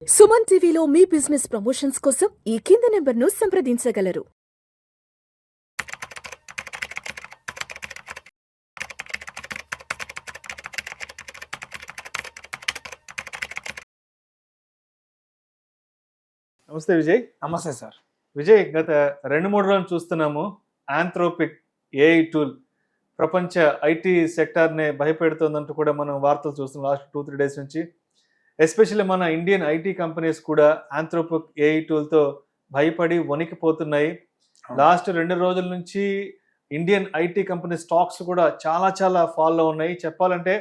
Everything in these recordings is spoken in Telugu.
సుమన్ టీవీలో మీ బిజినెస్ ప్రమోషన్స్ కోసం ఈ కింది నెంబర్ను సంప్రదించగలరు. నమస్తే విజయ్. నమస్తే సార్. విజయ్, గత 2-3 రోజులు చూస్తున్నాము ఆంథ్రోపిక్ ఏఐ టూల్ ప్రపంచ ఐటీ సెక్టార్ని భయపెడుతోందంటూ కూడా మనం వార్తలు చూస్తున్నాం లాస్ట్ 2-3 డేస్ నుంచి. ఎస్పెషల్లీ మన ఇండియన్ ఐటీ కంపెనీస్ కూడా ఆంథ్రోపిక్ ఏఐ టూల్తో భయపడి వణికిపోతున్నాయి. లాస్ట్ 2 రోజుల నుంచి ఇండియన్ ఐటీ కంపెనీ స్టాక్స్ కూడా చాలా ఫాల్లో ఉన్నాయి. చెప్పాలంటే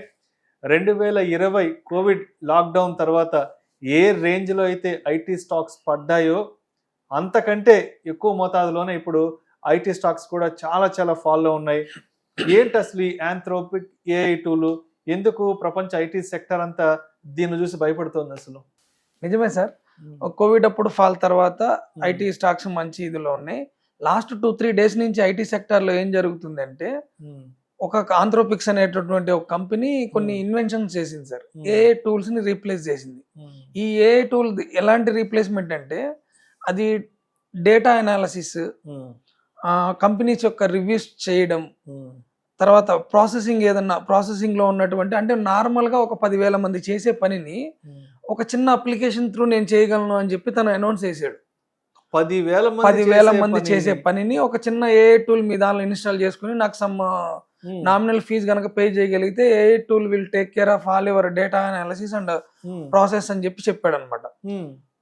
2020 కోవిడ్ లాక్డౌన్ తర్వాత ఏ రేంజ్లో అయితే ఐటీ స్టాక్స్ పడ్డాయో అంతకంటే ఎక్కువ మోతాదులోనే ఇప్పుడు ఐటీ స్టాక్స్ కూడా చాలా ఫాల్లో ఉన్నాయి. ఏంటి అసలు ఈ ఆంథ్రోపిక్ ఏఐ టూలు, ఎందుకు ప్రపంచ ఐటీ సెక్టర్ అంతా దీన్ని చూసి భయపడుతోంది అసలు? నిజమే సార్. కోవిడ్ అప్పుడు ఫాల్ తర్వాత ఐటీ స్టాక్స్ మంచి ఇదిలో ఉన్నాయి. లాస్ట్ 2-3 డేస్ నుంచి ఐటీ సెక్టార్లో ఏం జరుగుతుందంటే, ఒక ఆంథ్రోపిక్స్ అనేటటువంటి ఒక కంపెనీ కొన్ని ఇన్వెన్షన్స్ చేసింది సార్. ఏఐ టూల్స్ ని రీప్లేస్ చేసింది. ఈ ఏఐ టూల్ ఎలాంటి రీప్లేస్మెంట్ అంటే, అది డేటా అనాలిసిస్, కంపెనీస్ యొక్క రివ్యూస్ చేయడం, తర్వాత ప్రాసెసింగ్ లో ఉన్నటువంటి, అంటే నార్మల్ గా ఒక 10,000 మంది చేసే పనిని ఒక చిన్న అప్లికేషన్ త్రూ నేను చేయగలను అని చెప్పి తను అనౌన్స్ చేశాడు. 10,000 మంది చేసే పనిని ఒక చిన్న ఏఐ టూల్ మీద ఇన్స్టాల్ చేసుకుని నాకు సమ్ నామినల్ ఫీజు కనుక పే చేయగలిగితే AI tool will take care of all your data analysis and process అని చెప్పి చెప్పాడు అనమాట.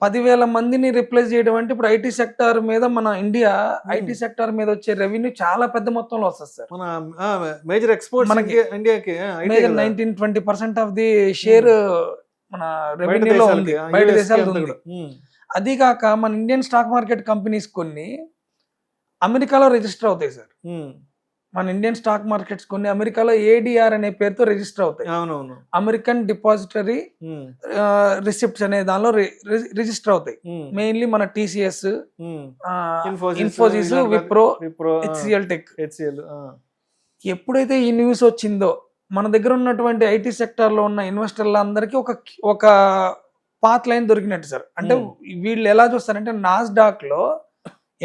10,000 మందిని రిప్లేస్ చేయడం అంటే ఇప్పుడు ఐటీ సెక్టార్ మీద, మన ఇండియా ఐటీ సెక్టార్ మీద వచ్చే రెవెన్యూ చాలా పెద్ద మొత్తంలో వస్తుంది సార్. మేజర్ ఎక్స్పోర్ట్స్ మనకి ఇండియాకి 19-20% ఆఫ్ ది షేర్ మన రెవెన్యూలో ఉంది, బయట దేశాలు ఉంది. అది కాక మన ఇండియన్ స్టాక్ మార్కెట్ కంపెనీస్ కొన్ని అమెరికాలో రిజిస్టర్ అవుతాయి సార్. మన ఇండియన్ స్టాక్ మార్కెట్స్ కొన్ని అమెరికాలో ఏడిఆర్ అనే పేరుతో రిజిస్టర్ అవుతాయి. అమెరికన్ డిపాజిటరీ రిసిప్ట్స్ అనే దానిలో రిజిస్టర్ అవుతాయి. మెయిన్లీ మన TCS, Infosys, Wipro, HCl tech. ఎప్పుడైతే ఈ న్యూస్ వచ్చిందో, మన దగ్గర ఉన్నటువంటి ఐటీ సెక్టార్ లో ఉన్న ఇన్వెస్టర్లందరికీ ఒక పాత్ లైన్ దొరికినట్టు సార్. అంటే వీళ్ళు ఎలా చూస్తారంటే, నాస్డాక్ లో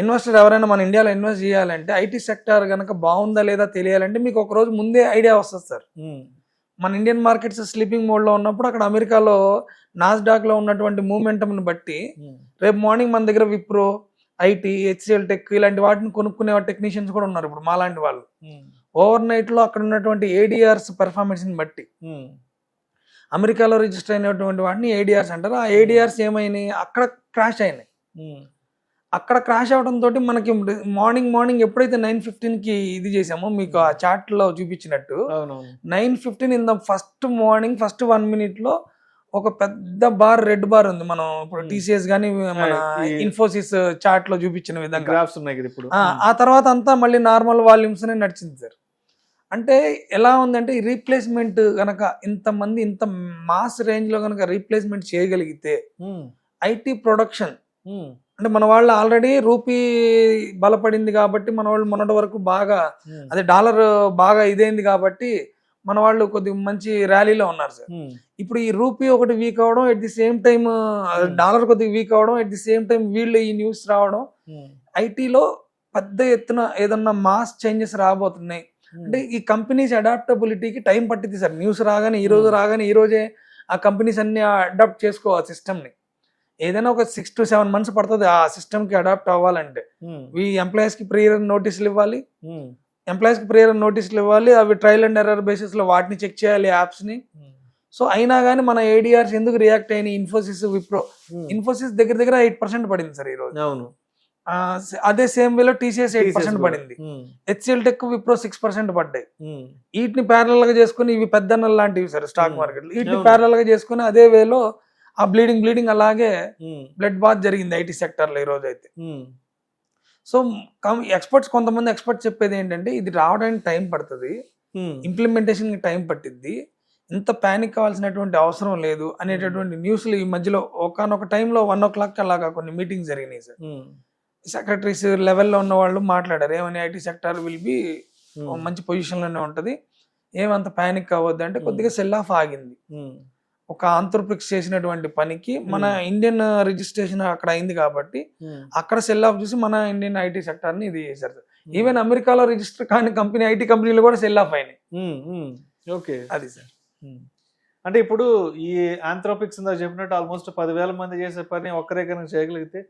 ఇన్వెస్టర్ ఎవరైనా మన ఇండియాలో ఇన్వెస్ట్ చేయాలంటే, ఐటీ సెక్టార్ కనుక బాగుందా లేదా తెలియాలంటే మీకు ఒక రోజు ముందే ఐడియా వస్తుంది సార్. మన ఇండియన్ మార్కెట్స్ స్లీపింగ్ మోడ్ లో ఉన్నప్పుడు అక్కడ అమెరికాలో నాస్డాక్ లో ఉన్నటువంటి మూమెంటం ని బట్టి రేపు మార్నింగ్ మన దగ్గర విప్రో, ఐటీ, హెచ్సిఎల్ టెక్ ఇలాంటి వాటిని కొనుక్కునే టెక్నీషియన్స్ కూడా ఉన్నారు ఇప్పుడు మాలాంటి వాళ్ళు. ఓవర్ నైట్ లో అక్కడ ఉన్నటువంటి ఏడిఆర్స్ పెర్ఫార్మెన్స్ ని బట్టి అమెరికాలో రిజిస్టర్ అయినటువంటి వాటిని ఏడిఆర్స్ అంటారు. ఆ ఏడిఆర్స్ ఏమైనాయి, అక్కడ క్రాష్ అయినాయి. అక్కడ క్రాష్ అవడం తోటి మనకి మార్నింగ్ ఎప్పుడైతే 9:15 ఇది చేసామో, మీకు ఆ చార్ట్ లో చూపించినట్టు 9:15 ఇన్ ద ఫస్ట్ 1 minute లో ఒక పెద్ద రెడ్ బార్ ఉంది. మనం ఇప్పుడు టీసీఎస్ గానీ మన ఇన్ఫోసిస్ చార్ట్ లో చూపించిన విధంగా గ్రాఫ్స్ ఉన్నాయి ఇప్పుడు. ఆ తర్వాత అంతా మళ్ళీ నార్మల్ వాల్యూమ్స్ నే నడిచింది సార్. అంటే ఎలా ఉందంటే, ఈ రీప్లేస్మెంట్ గనక ఇంతమంది ఇంత మాస్ రేంజ్ లో గనక రీప్లేస్మెంట్ చేయగలిగితే, ఐటీ ప్రొడక్షన్ అంటే మన వాళ్ళు ఆల్రెడీ రూపీ బలపడింది కాబట్టి, మన వాళ్ళు మొన్నటి వరకు బాగా, అదే డాలర్ బాగా ఇదైంది కాబట్టి మన వాళ్ళు కొద్దిగా మంచి ర్యాలీలో ఉన్నారు సార్. ఇప్పుడు ఈ రూపీ ఒకటి వీక్ అవడం, at the same time dollar కొద్దిగా వీక్ అవడం, ఎట్ ది సేమ్ టైం వీళ్ళు ఈ న్యూస్ రావడం, ఐటీలో పెద్ద ఎత్తున ఏదన్నా మాస్ చేంజెస్ రాబోతున్నాయి. అంటే ఈ కంపెనీస్ అడాప్టబిలిటీకి టైం పట్టింది సార్. న్యూస్ రాగానే ఈ రోజే ఆ కంపెనీస్ అన్ని అడాప్ట్ చేసుకోవాలి సిస్టమ్ ని. ఏదైనా ఒక 6 to 7 months పడుతుంది ఆ సిస్టమ్ కి అడాప్ట్ అవ్వాలంటే. ఈ ఎంప్లాయీస్ కి ప్రియర్ నోటీసులు ఇవ్వాలి, అవి ట్రయల్ అండ్ ఎర్రర్ బేసిస్ లో వాటిని చెక్ చేయాలి, యాప్స్ ని. సో అయినా కానీ మన ఏడిఆర్స్ ఎందుకు రియాక్ట్ అయినాయి? ఇన్ఫోసిస్, విప్రో, ఇన్ఫోసిస్ దగ్గర 8% పడింది సార్ ఈ రోజు. అదే సేమ్ వేలో టీసీఎస్ 8% పడింది. హెచ్సిఎల్ టెక్, విప్రో 6% పడ్డాయి. వీటిని ప్యారల్ గా చేసుకుని, ఇవి పెద్దన్నలు లాంటివి సార్ స్టాక్ మార్కెట్, వీటిని ప్యారల్ గా చేసుకుని అదే వేలో ఆ బ్లీడింగ్ అలాగే బ్లడ్ బాత్ జరిగింది ఐటీ సెక్టర్ లో ఈ రోజు అయితే. సో కొంతమంది ఎక్స్పర్ట్స్ చెప్పేది ఏంటంటే, ఇది రావడానికి టైం పడుతుంది, ఇంప్లిమెంటేషన్ కి టైం పట్టింది, ఇంత ప్యానిక్ కావాల్సినటువంటి అవసరం లేదు అనేటటువంటి న్యూస్లు ఈ మధ్యలో ఒకనొక టైంలో 1 o'clock అలాగా కొన్ని మీటింగ్స్ జరిగినాయి సార్. సెక్రటరీస్ లెవెల్లో ఉన్న వాళ్ళు మాట్లాడారు, ఏమని ఐటీ సెక్టర్ విల్ బి మంచి పొజిషన్ లోనే ఉంటది, ఏమంత ప్యానిక్ అవ్వద్దు అంటే కొద్దిగా సెల్ ఆఫ్ ఆగింది. ఒక ఆంథ్రోపిక్స్ చేసినటువంటి పనికి మన ఇండియన్ రిజిస్ట్రేషన్ అక్కడ అయింది కాబట్టి అక్కడ సెల్ ఆఫ్ చూసి మన ఇండియన్ ఐటీ సెక్టర్ ని ఇది చేశారు సార్. ఈవెన్ అమెరికాలో రిజిస్టర్ కాని కంపెనీ ఐటీ కంపెనీలు కూడా సెల్ ఆఫ్ అయినాయి. ఓకే, అది సార్. అంటే ఇప్పుడు ఈ ఆంథ్రోపిక్స్ చెప్పినట్టు ఆల్మోస్ట్ 10,000 మంది చేసే పని ఒక్కరే కనుక చేయగలిగితే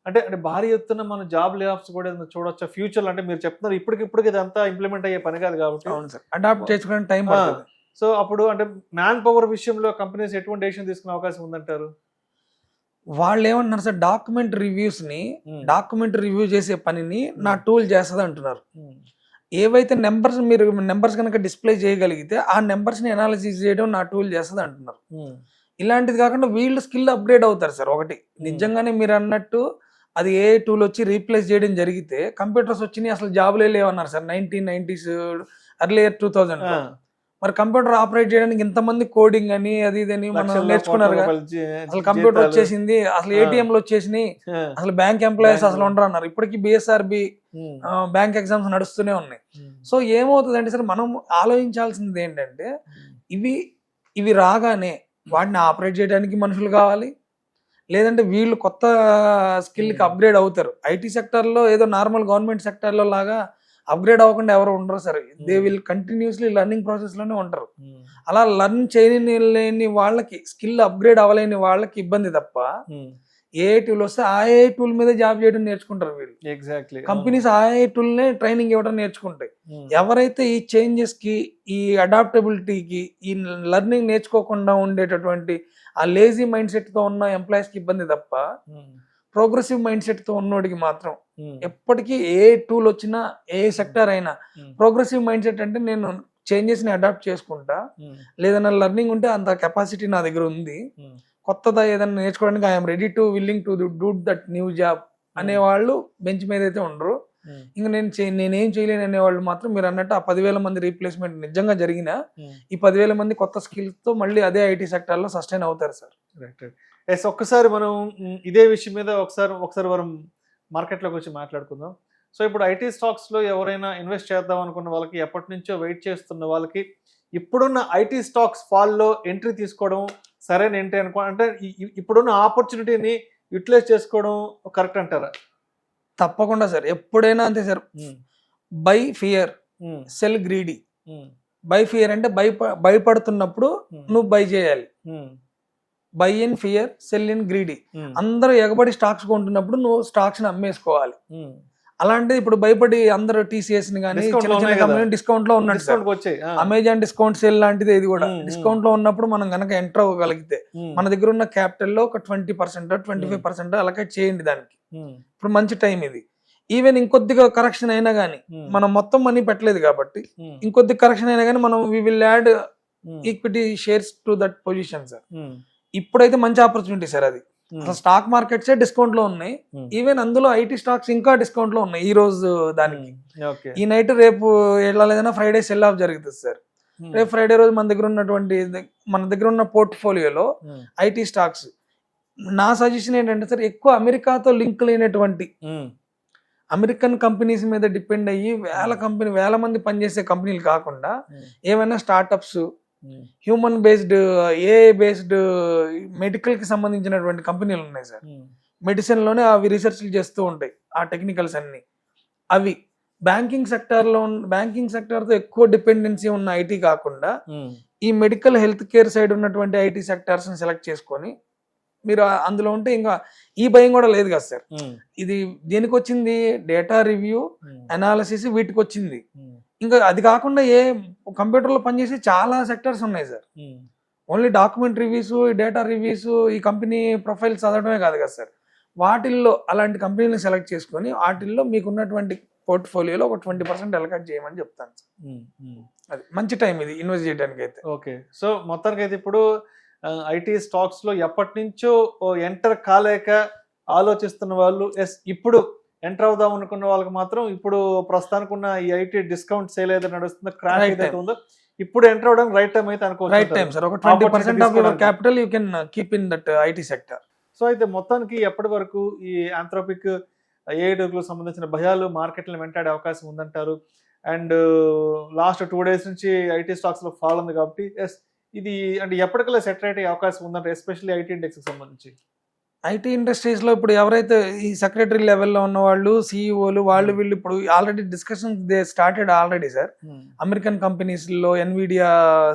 అంటే భారీ ఎత్తున మన జాబ్ లే ఆఫ్స్ కూడా చూడొచ్చా ఫ్యూచర్? అంటే మీరు చెప్తున్నారు ఇప్పటికిప్పటికి ఇదంతా ఇంప్లిమెంట్ అయ్యే పని కాదు కాబట్టి. అవును సార్, అడాప్ట్ చేసుకోవడానికి టైం పడుతుంది. సో అప్పుడు అంటే మ్యాన్ పవర్ విషయంలో కంపెనీస్ ఎటువంటి డెసిషన్ తీసుకునే అవకాశం ఉందంటారు? వాళ్ళు ఏమంటున్నారు సార్, డాక్యుమెంట్ రివ్యూ చేసే పనిని నా టూల్ చేస్తుంది అంటున్నారు. ఏవైతే మీరు నెంబర్స్ కనుక డిస్ప్లే చేయగలిగితే ఆ నెంబర్స్ ని అనాలిసిస్ చేయడం నా టూల్ చేస్తుంది అంటున్నారు. ఇలాంటిది కాకుండా వీళ్ళు స్కిల్ అప్గ్రేడ్ అవుతారు సార్. ఒకటి నిజంగానే మీరు అన్నట్టు అది ఏ టూల్ వచ్చి రీప్లేస్ చేయడం జరిగితే కంప్యూటర్స్ వచ్చినాయి అసలు జాబ్లే లేవన్నారు సార్ 1990s ఎర్లియర్ 2000. మరి కంప్యూటర్ ఆపరేట్ చేయడానికి ఇంతమంది కోడింగ్ అని అది ఇదని మనం నేర్చుకున్నారు కదా. అసలు కంప్యూటర్ వచ్చేసింది, అసలు ఏటీఎంలు వచ్చేసినాయి, అసలు బ్యాంక్ ఎంప్లాయీస్ అసలు ఉండరు అన్నారు. ఇప్పటికీ బిఎస్ఆర్బి బ్యాంక్ ఎగ్జామ్స్ నడుస్తూనే ఉన్నాయి. సో ఏమవుతుంది అంటే సార్, మనం ఆలోచించాల్సింది ఏంటంటే ఇవి రాగానే వాటిని ఆపరేట్ చేయడానికి మనుషులు కావాలి, లేదంటే వీళ్ళు కొత్త స్కిల్కి అప్గ్రేడ్ అవుతారు. ఐటీ సెక్టర్లో ఏదో నార్మల్ గవర్నమెంట్ సెక్టర్లో లాగా అప్గ్రేడ్ అవ్వకుండా ఎవరు ఉండరు sir. They will continuously learning process లోనే ఉంటారు. అలా లర్న్ చేయలేని వాళ్ళకి, స్కిల్ అప్గ్రేడ్ అవ్వలేని వాళ్ళకి ఇబ్బంది తప్ప ఏ టూల్ వస్తే ఆ ఏ టూల్ మీద జాబ్ చేయడం నేర్చుకుంటారు వీళ్ళు. ఎగ్జాక్ట్లీ, కంపెనీస్ ఆ ఏ టూల్ నే ట్రైనింగ్ ఇవ్వడం నేర్చుకుంటాయి. ఎవరైతే ఈ చేంజెస్ కి, ఈ అడాప్టబిలిటీకి, ఈ లర్నింగ్ నేర్చుకోకుండా ఉండేటటువంటి ఆ లేజీ మైండ్ సెట్ తో ఉన్న ఎంప్లాయీస్ కి ఇబ్బంది తప్ప ప్రోగ్రెసివ్ మైండ్ సెట్ తో ఉన్నోడికి మాత్రం ఎప్పటికీ ఏ టూల్ వచ్చినా, ఏ సెక్టర్ అయినా ప్రోగ్రెసివ్ మైండ్ సెట్ అంటే నేను చేంజెస్ ని అడాప్ట్ చేసుకుంటా, లేదన్నా లర్నింగ్ ఉంటే అంత కెపాసిటీ నా దగ్గర ఉంది, కొత్తదా ఏదైనా నేర్చుకోవడానికి I'm ready to willing to do that new job అనేవాళ్ళు బెంచ్ మీద అయితే ఉండరు. ఇంకా నేనేం చేయలేను అనేవాళ్ళు మాత్రం మీరు అన్నట్టు ఆ 10,000 మంది రీప్లేస్మెంట్ నిజంగా జరిగినా ఈ 10,000 మంది కొత్త స్కిల్స్ తో మళ్ళీ అదే ఐటీ సెక్టర్ లో సస్టైన్ అవుతారు సార్. ఎస్, ఒక్కసారి మనం ఇదే విషయం మీద ఒకసారి మనం మార్కెట్లోకి వచ్చి మాట్లాడుకుందాం. సో ఇప్పుడు ఐటీ స్టాక్స్లో ఎవరైనా ఇన్వెస్ట్ చేద్దాం అనుకున్న వాళ్ళకి, ఎప్పటి నుంచో వెయిట్ చేస్తున్న వాళ్ళకి ఇప్పుడున్న ఐటీ స్టాక్స్ ఫాల్లో ఎంట్రీ తీసుకోవడం సరైన ఎంట్రీ అంటే ఇప్పుడున్న ఆపర్చునిటీని యూటిలైజ్ చేసుకోవడం కరెక్ట్ అంటారా? తప్పకుండా సార్, ఎప్పుడైనా అంతే sir. By fear, cell greedy. By fear అంటే భయపడుతున్నప్పుడు నువ్వు బై చేయాలి. By in fear, cell in greedy. అందరూ ఎగబడి స్టాక్స్ కొంటున్నప్పుడు నువ్వు స్టాక్స్ ని అమ్మేసుకోవాలి. అలాంటి ఇప్పుడు భయపడి అందరూ టీసీఎస్ ని కానీ చిన్న చిన్న కంపెనీ డిస్కౌంట్ లో ఉన్నట్టు, అమెజాన్ డిస్కౌంట్ సేల్ లాంటిది ఇది కూడా డిస్కౌంట్ లో ఉన్నప్పుడు మనం గనక ఎంటర్ అవ్వగలిగితే మన దగ్గర ఉన్న క్యాపిటల్ లో ఒక 20%, 25% అలకేట్ చేయండి దానికి. ఇప్పుడు మంచి టైం ఇది. ఈవెన్ ఇంకొద్దిగా కరెక్షన్ అయినా గానీ, మనం మొత్తం మనీ పెట్టలేదు కాబట్టి ఇంకొద్ది కరెక్షన్ అయినా గానీ మనం we will add equity shares to that position sir. ఇప్పుడైతే మంచి ఆపర్చునిటీ సార్ అది. అసలు స్టాక్ మార్కెట్స్ డిస్కౌంట్ లో ఉన్నాయి. ఈవెన్ అందులో ఐటీ స్టాక్స్ ఇంకా డిస్కౌంట్ లో ఉన్నాయి ఈ రోజు. దానికి ఈ నైట్ రేపు లేదన్నా ఫ్రైడే సెల్ ఆఫ్ జరుగుతుంది సార్. రేపు ఫ్రైడే రోజు మన దగ్గర ఉన్న పోర్ట్ఫోలియోలో ఐటీ స్టాక్స్, నా సజెషన్ ఏంటంటే సార్, ఎక్కువ అమెరికాతో లింక్ లేనటువంటి అమెరికన్ కంపెనీస్ మీద డిపెండ్ అయ్యి వేల మంది పనిచేసే కంపెనీలు కాకుండా ఏమైనా startups, human based, AI based, medical కి సంబంధించినటువంటి కంపెనీలు ఉన్నాయి సార్. మెడిసిన్ లోనే అవి రీసెర్చ్లు చేస్తూ ఉంటాయి ఆ టెక్నికల్స్ అన్ని. అవి బ్యాంకింగ్ సెక్టర్ తో ఎక్కువ డిపెండెన్సీ ఉన్న ఐటీ కాకుండా ఈ మెడికల్ హెల్త్ కేర్ సైడ్ ఉన్నటువంటి ఐటీ సెక్టర్స్ ని సెలెక్ట్ చేసుకొని మీరు అందులో ఉంటే ఇంకా ఈ భయం కూడా లేదు కదా సార్. ఇది దేనికి వచ్చింది? డేటా రివ్యూ, అనాలిసిస్, వీటికి వచ్చింది. ఇంకా అది కాకుండా కంప్యూటర్ లో పనిచేసి చాలా సెక్టర్స్ ఉన్నాయి sir. Only document reviews, data reviews, ఈ కంపెనీ ప్రొఫైల్ చదవడమే కాదు కదా సార్. వాటిల్లో అలాంటి కంపెనీని సెలెక్ట్ చేసుకొని వాటిల్లో మీకున్నటువంటి పోర్ట్ఫోలియోలో ఒక 20% అలకేట్ చేయమని చెప్తాను సార్. అది మంచి టైం ఇది ఇన్వెస్ట్ చేయడానికి అయితే. ఓకే, సో మొత్తానికి అయితే ఇప్పుడు ఐటీ స్టాక్స్ లో ఎప్పటి నుంచో ఎంటర్ కాలేక ఆలోచిస్తున్న వాళ్ళు, ఇప్పుడు ఎంటర్ అవుదాం అనుకున్న వాళ్ళకి మాత్రం ఇప్పుడు ప్రస్తుతానికి ఉన్న ఈ ఐటీ డిస్కౌంట్ సేల్ ఏదైతే నడుస్తుందో, క్రాష్ ఏదైతే ఉందో, ఇప్పుడు ఎంటర్ అవడానికి రైట్ టైం అయితే అనుకోవచ్చు. Right time sir. ఒక 20% of your capital you can keep in that IT sector. So అయితే మొత్తానికి ఎప్పటి వరకు ఈ ఆంథ్రోపిక్ ఏఐకు సంబంధించిన భయాలు మార్కెట్లను వెంటాడే అవకాశం ఉందంటారు? అండ్ లాస్ట్ 2 days నుంచి ఐటీ స్టాక్స్ లో ఫాల్ ఉంది కాబట్టి ఇది అంటే ఎప్పటికల్లా సెట్ అయ్యే అవకాశం ఉందంటే ఎస్పెషల్లీ ఐటీ ఇండెక్స్ సంబంధించి? ఐటీ ఇండస్ట్రీస్ లో ఇప్పుడు ఎవరైతే ఈ సెక్రటరీ లెవెల్లో ఉన్న వాళ్ళు, సిఇఓలు, వాళ్ళు వీళ్ళు ఇప్పుడు already discussion they started already sir. American companies లో ఎన్విడియా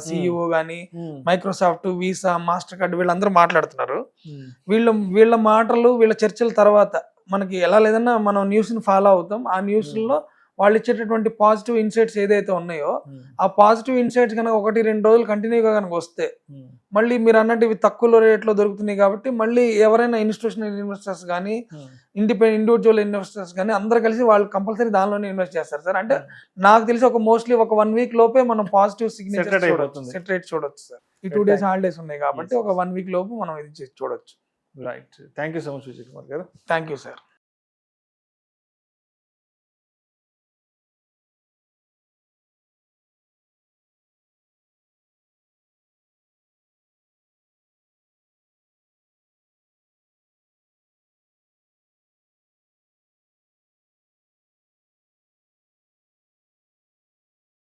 సిఇఓ కానీ, మైక్రోసాఫ్ట్, వీసా, మాస్టర్ కార్డ్ వీళ్ళందరూ మాట్లాడుతున్నారు. వీళ్ళ మాటలు, వీళ్ళ చర్చల తర్వాత మనకి ఎలా లేదన్నా మనం న్యూస్ ని ఫాలో అవుతాం. ఆ న్యూస్ లో వాళ్ళు ఇచ్చేటటువంటి పాజిటివ్ ఇన్సైట్స్ ఏదైతే ఉన్నాయో, ఆ పాజిటివ్ ఇన్సైట్స్ కనుక 1-2 రోజులు కంటిన్యూగా కనుక వస్తే, మళ్ళీ మీరు అన్నట్టు ఇవి తక్కువ రేట్లో దొరుకుతున్నాయి కాబట్టి మళ్ళీ ఎవరైనా ఇన్స్టిట్యూషనల్ ఇన్వెస్టర్స్ కానీ, ఇండివిజువల్ ఇన్వెస్టర్స్ కానీ అందరు కలిసి వాళ్ళు కంపల్సరీ దానిలోనే ఇన్వెస్ట్ చేస్తారు సార్. అంటే నాకు తెలిసి మోస్ట్లీ ఒక 1 వీక్ లోపే మనం పాజిటివ్ సిగ్నేచర్ సెట్ రేట్ చూడొచ్చు సార్. ఈ 2 days హాలిడేస్ ఉన్నాయి కాబట్టి ఒక 1 వీక్ లోపు మనం ఇది చూడొచ్చు. Right, thank you so much Vijay Kumar గారు. Thank you sir.